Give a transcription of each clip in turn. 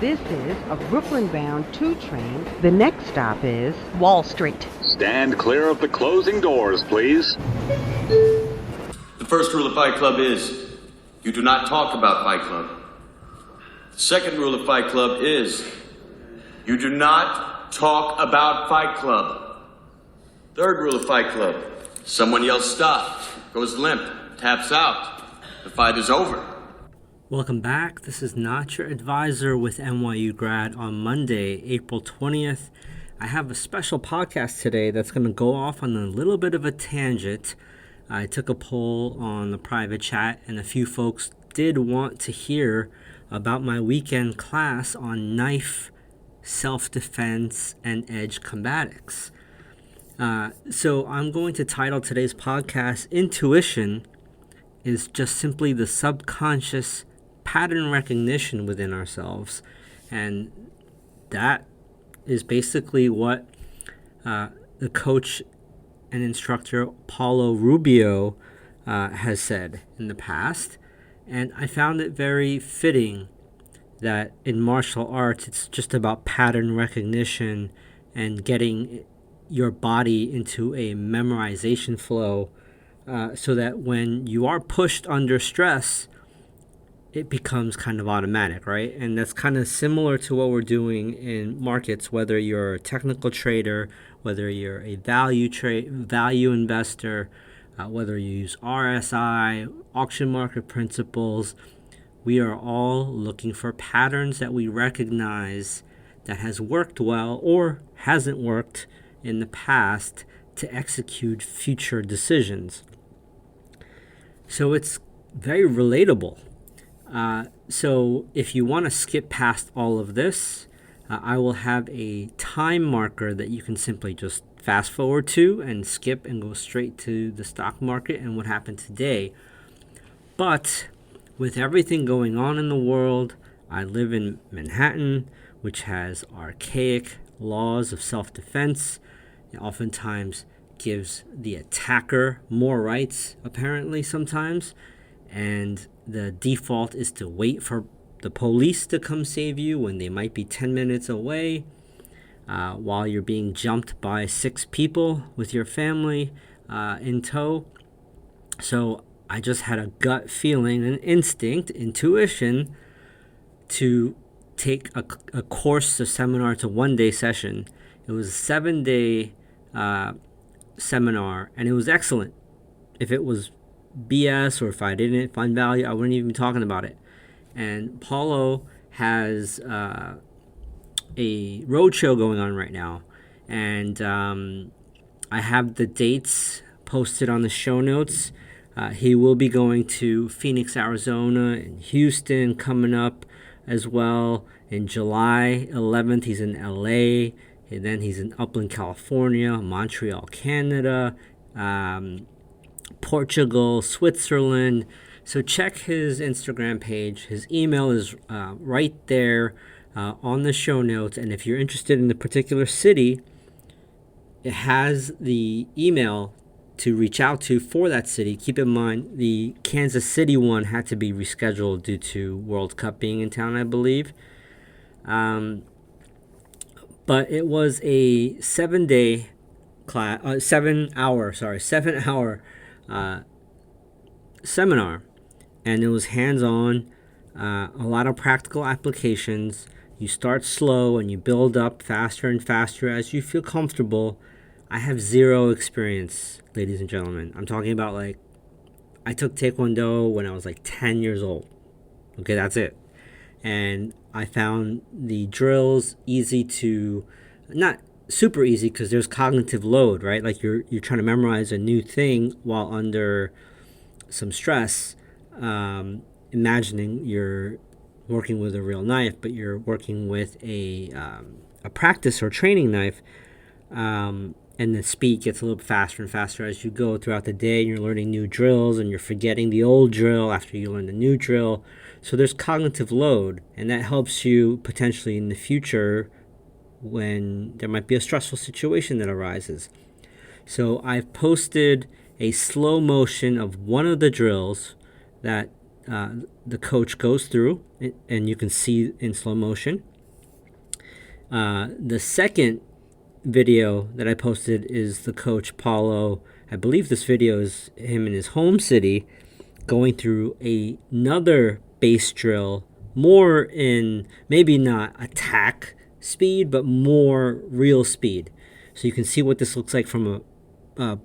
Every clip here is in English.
This is a Brooklyn-bound 2 train. The next stop is Wall Street. Stand clear of the closing doors, please. The first rule of Fight Club is you do not talk about Fight Club. The second rule of Fight Club is you do not talk about Fight Club. Third rule of Fight Club, someone yells stop, goes limp, taps out. The fight is over. Welcome back. This is Not Your Advisor with NYU Grad on Monday, April 20th. I have a special podcast today that's going to go off on a little bit of a tangent. I took a poll on the private chat, and a few folks did want to hear about my weekend class on knife, self-defense, and edge combatics. So I'm going to title today's podcast, Intuition is just simply the subconscious pattern recognition within ourselves. And that is basically what the coach and instructor Paulo Rubio has said in the past. And I found it very fitting that in martial arts, it's just about pattern recognition and getting your body into a memorization flow so that when you are pushed under stress, it becomes kind of automatic, right? And that's kind of similar to what we're doing in markets, whether you're a technical trader, whether you're a value investor, whether you use RSI, auction market principles. We are all looking for patterns that we recognize that has worked well or hasn't worked in the past to execute future decisions. So it's very relatable. So if you want to skip past all of this, I will have a time marker that you can simply just fast forward to and skip and go straight to the stock market and what happened today. But with everything going on in the world, I live in Manhattan, which has archaic laws of self-defense. It oftentimes gives the attacker more rights, apparently sometimes, and the default is to wait for the police to come save you when they might be 10 minutes away, while you're being jumped by 6 people with your family in tow. So I just had a gut feeling, an instinct, intuition to take a course, a seminar. It's a one-day session. It was a 7-day seminar, and it was excellent. If it was BS or if I didn't find value, I wouldn't even be talking about it. And Paulo has a roadshow going on right now, and I have the dates posted on the show notes. He will be going to Phoenix, Arizona, and Houston coming up as well. In July 11th, he's in LA, and then he's in Upland, California, Montreal, Canada, Portugal, Switzerland. So check his Instagram page. His email is right there on the show notes. And if you're interested in the particular city, it has the email to reach out to for that city. Keep in mind, the Kansas City one had to be rescheduled due to World Cup being in town, I believe. But it was a 7-day class, 7-hour seminar, and it was hands-on, a lot of practical applications. You start slow and you build up faster and faster as you feel comfortable. I have zero experience, ladies and gentlemen. I'm talking about, like, I took Taekwondo when I was like 10 years old. Okay, that's it. And I found the drills easy to, not super easy because there's cognitive load, right? Like you're trying to memorize a new thing while under some stress, imagining you're working with a real knife, but you're working with a practice or training knife, and the speed gets a little faster and faster as you go throughout the day. You're learning new drills and you're forgetting the old drill after you learn the new drill. So there's cognitive load, and that helps you potentially in the future when there might be a stressful situation that arises. So I've posted a slow motion of one of the drills that the coach goes through, and you can see in slow motion. The second video that I posted is the coach Paulo. I believe this video is him in his home city going through another base drill, more in maybe not attack speed, but more real speed. So you can see what this looks like from a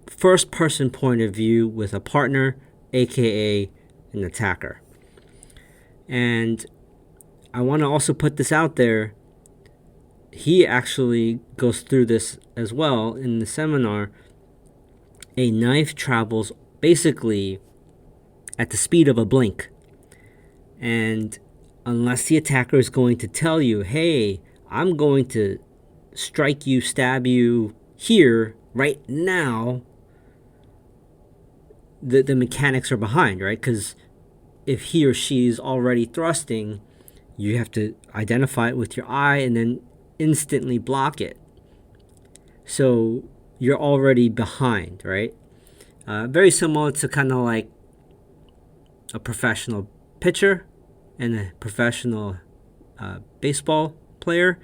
first person point of view with a partner, aka an attacker. And I want to also put this out there. He actually goes through this as well in the seminar. A knife travels basically at the speed of a blink. And unless the attacker is going to tell you, hey, I'm going to strike you, stab you here, right now, the mechanics are behind, right? Because if he or she is already thrusting, you have to identify it with your eye and then instantly block it. So you're already behind, right? Very similar to kind of like a professional pitcher and a professional baseball player.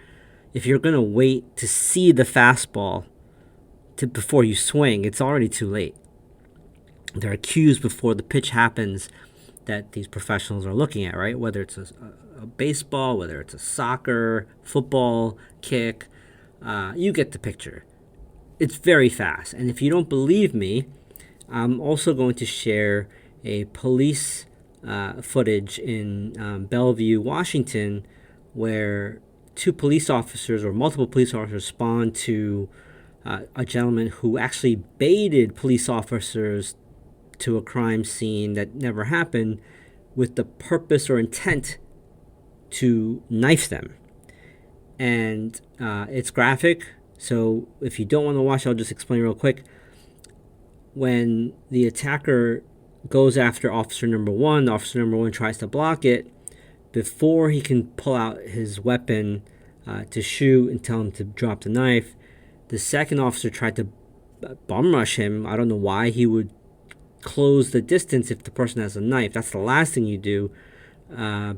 If you're going to wait to see the fastball before you swing, it's already too late. There are cues before the pitch happens that these professionals are looking at, right? Whether it's a baseball, whether it's a soccer, football, kick, you get the picture. It's very fast. And if you don't believe me, I'm also going to share a police footage in Bellevue, Washington, where two police officers or multiple police officers respond to a gentleman who actually baited police officers to a crime scene that never happened with the purpose or intent to knife them. And it's graphic, so if you don't want to watch, I'll just explain real quick. When the attacker goes after officer number one tries to block it. Before he can pull out his weapon to shoot and tell him to drop the knife, the second officer tried to bum rush him. I don't know why he would close the distance if the person has a knife. That's the last thing you do,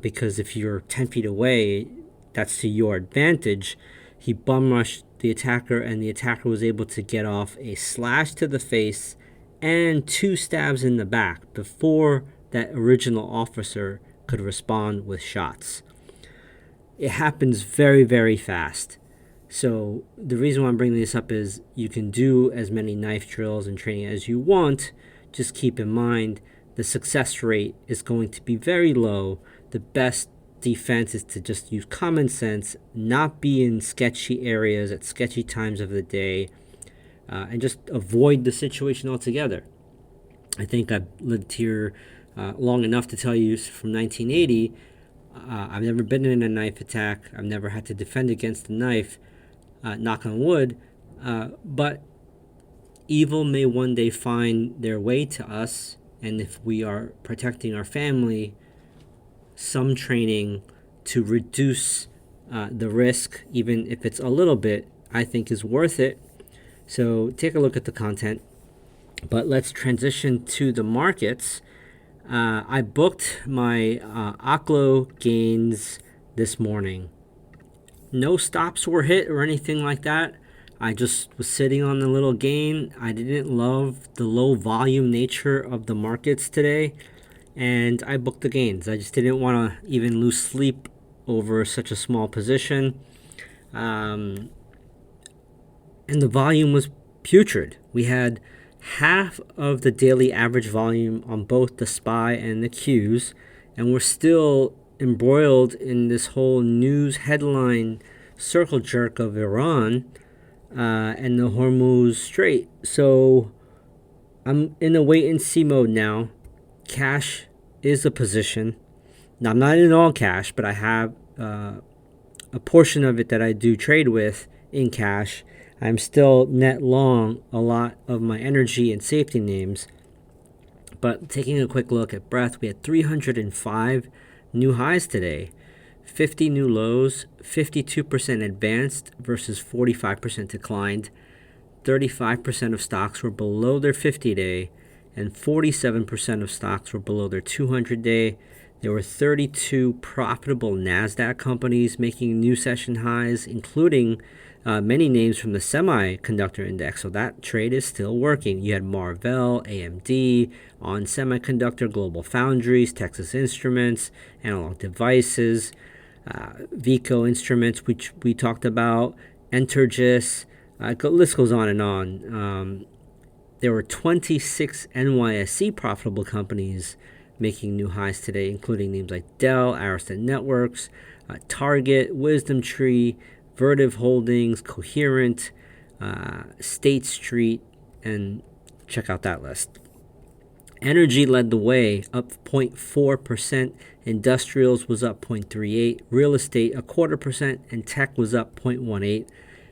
because if you're 10 feet away, that's to your advantage. He bum rushed the attacker, and the attacker was able to get off a slash to the face and 2 stabs in the back before that original officer could respond with shots. It happens very, very fast. So the reason why I'm bringing this up is you can do as many knife drills and training as you want. Just keep in mind the success rate is going to be very low. The best defense is to just use common sense, not be in sketchy areas at sketchy times of the day, and just avoid the situation altogether. I think I've lived here long enough to tell you from 1980, I've never been in a knife attack. I've never had to defend against a knife, knock on wood, but evil may one day find their way to us, and if we are protecting our family, some training to reduce the risk, even if it's a little bit, I think is worth it. So take a look at the content. But let's transition to the markets. I booked my Aklo gains this morning. No stops were hit or anything like that. I just was sitting on the little gain. I didn't love the low volume nature of the markets today, and I booked the gains. I just didn't want to even lose sleep over such a small position. And the volume was putrid. We had half of the daily average volume on both the SPY and the Qs, and we're still embroiled in this whole news headline circle jerk of Iran and the Hormuz Strait. So I'm in a wait and see mode now. Cash is a position. Now, I'm not in all cash, but I have a portion of it that I do trade with in cash. I'm still net long a lot of my energy and safety names. But taking a quick look at breadth, we had 305 new highs today, 50 new lows, 52% advanced versus 45% declined. 35% of stocks were below their 50-day, and 47% of stocks were below their 200-day. There were 32 profitable NASDAQ companies making new session highs, including many names from the semiconductor index. So that trade is still working. You had Marvell, AMD, On Semiconductor, Global Foundries, Texas Instruments, Analog Devices, Vico Instruments, which we talked about, Entergis. List goes on and on. There were 26 NYSE profitable companies making new highs today, including names like Dell, Arista Networks, Target, Wisdom Tree, Vertiv Holdings, Coherent, State Street, and check out that list. Energy led the way, up 0.4%. Industrials was up 0.38%. Real estate, 0.25%. And tech was up 0.18%.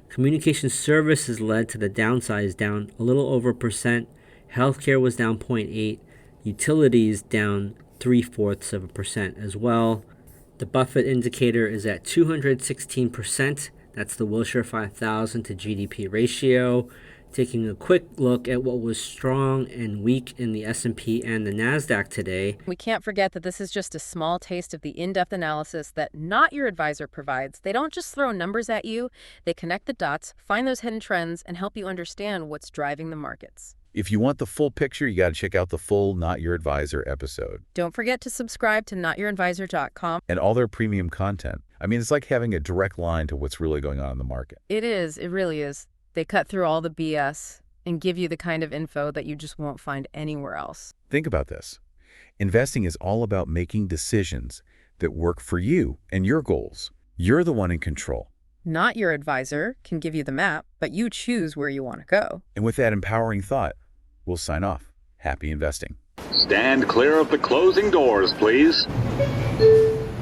Communication services led to the downside, down a little over 1%. Healthcare was down 0.8%. Utilities down 0.75% as well. The Buffett indicator is at 216%. That's the Wilshire 5000 to GDP ratio. Taking a quick look at what was strong and weak in the S&P and the NASDAQ today. We can't forget that this is just a small taste of the in-depth analysis that Not Your Advisor provides. They don't just throw numbers at you. They connect the dots, find those hidden trends, and help you understand what's driving the markets. If you want the full picture, you got to check out the full Not Your Advisor episode. Don't forget to subscribe to notyouradvisor.com. And all their premium content. I mean, it's like having a direct line to what's really going on in the market. It is. It really is. They cut through all the BS and give you the kind of info that you just won't find anywhere else. Think about this. Investing is all about making decisions that work for you and your goals. You're the one in control. Not Your Advisor can give you the map, but you choose where you want to go. And with that empowering thought, we'll sign off. Happy investing. Stand clear of the closing doors, please.